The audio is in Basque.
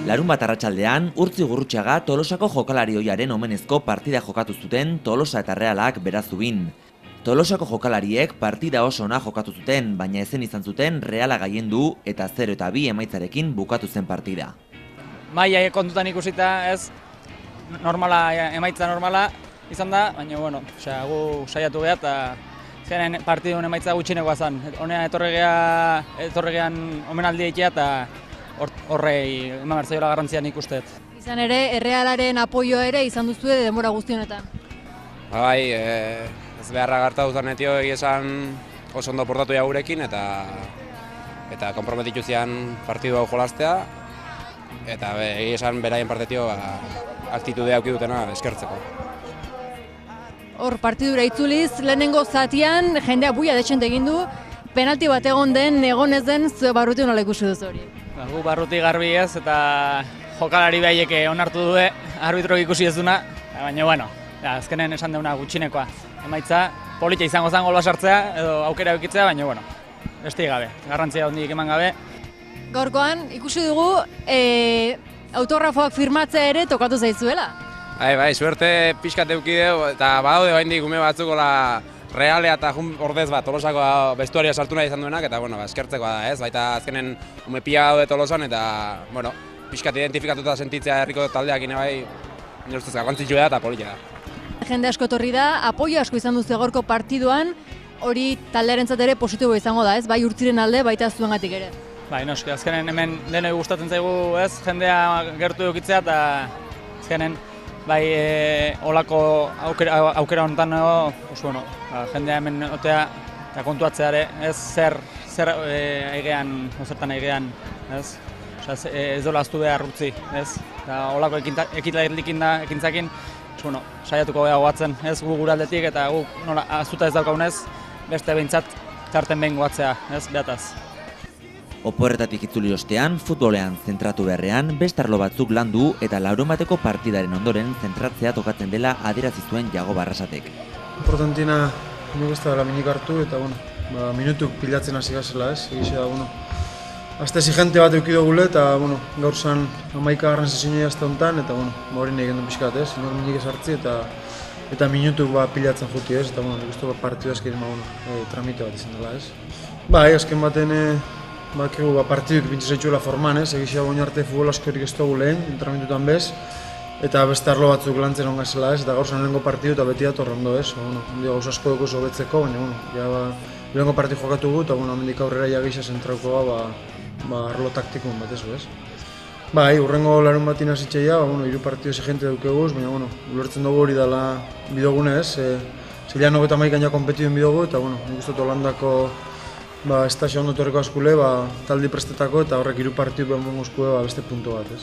Larunbat arratsaldean, Urtzi Gurrutxaga Tolosako jokalari ohiaren omenezko partida jokatu zuten Tolosa eta Realak Berazubin. Tolosako jokalariek partida oso ona jokatu zuten, baina ezen izan zuten Reala gaiendu eta 0-2 emaitzarekin bukatu zen partida. Maila kontutan ikusita ez, emaitza normala izan da, baina gu saiatu geha eta zenen partidun emaitza gutxinekoa zen. Honea etorregean omenaldi egitea eta horrei eman bertzaiola garrantzian ikustet. Izan ere, Errealaren apoio ere izan duzu denbora guztionetan. Bai, ez beharra garta duzan etio egizan oso ondo portatu gurekin eta konprometitu zian partidu hau jolaztea eta egizan beraien partetio aktitudea auki dutena eskertzeko. Hor partidura itzuliz, lehenengo zatian jendea buia detxente egin du, penalti bat egon ez den, zue barruti nola ikusi duzu hori? Gu barruti garbi ez eta jokalari behieke onartu du arbitroak ikusi ez duna, baina azkenen esan deuna gutxinekoa. Emaitza polita izango zen gola sartzea edo aukera eukitzea, baina besterik gabe, garrantzia hondik eman gabe. Gaurkoan ikusi dugu autografoak firmatzea ere tokatu zaizuela. Bai, suerte pixkat eukideu eta badaude oraindik ume batzuk Realea eta ordez Tolosako bestuaria sartu nahi izan duenak eta eskertzekoa da ez, baita azkenen ume pila daude Tolosan eta pixkat identifikatuta sentitzea herriko taldeakin bai nire ustez garrantzitsua da eta polita da. Jende asko etorri da, apoio asko izan duzu gaurko partiduan, hori taldearentzat ere positibo izango da ez, bai Urtziren alde baita zuengatik ere. Bai, noski, azkenen hemen denoi gustatzen zaigu ez, jendea gertu edukitzea eta azkenen bai olako aukera honetan jendea hemen otea eta kontuatzea ere ez zer egean, zertan egean, ez? Ez dola aztu behar Urtzi, ez? Olako ekintzakin saiatuko geha goatzen, ez gu gure aldetik eta gu aztuta ez daukaunez beste behintzat tarten behin goatzea, ez, behataz. Oporretatik itzuli ostean, futbolean zentratu beharrean, beste arlo batzuk landu eta larunbateko partidaren ondoren zentratzea tokatzen dela adierazi zuen Iago Barrasatek. Importantina nik ez da minik hartu eta minutuk pilatzen hasi gazela ez, egizia da, azte exigente bat eukido gule eta gaur zan 11 garran sezinoi azte honetan eta hori nahi gendu pixkat ez, inor minik ez hartzi eta minutuk pilatzen juti ez, eta nik uste partidu azkerin tramite bat izan dela ez. Azken baten partiduk pintxe zaitxuela forman ez, egizia baino arte futbol askorik ez dugu lehen, entrenamentutan bez, eta beste arlo batzuk lantzen ongazela ez, eta gaur zan lehenko partidu eta beti dator ondo ez, gauz asko dugu zobetzeko, baina lehenko partidu jokatu gu eta amendik aurrera egizia zentrauko arlo taktikun bat ez. Urrengo larun batin hasitxeia, hiru partidu exigente dukeguz, baina ulertzen dugu hori dela bidogunez, zeilan 91 ja kompetiduen bidogu eta nik uste Holandako estazio ondo torreko askule, taldi prestetako eta horrek hiru partidu behar beste punto bat ez.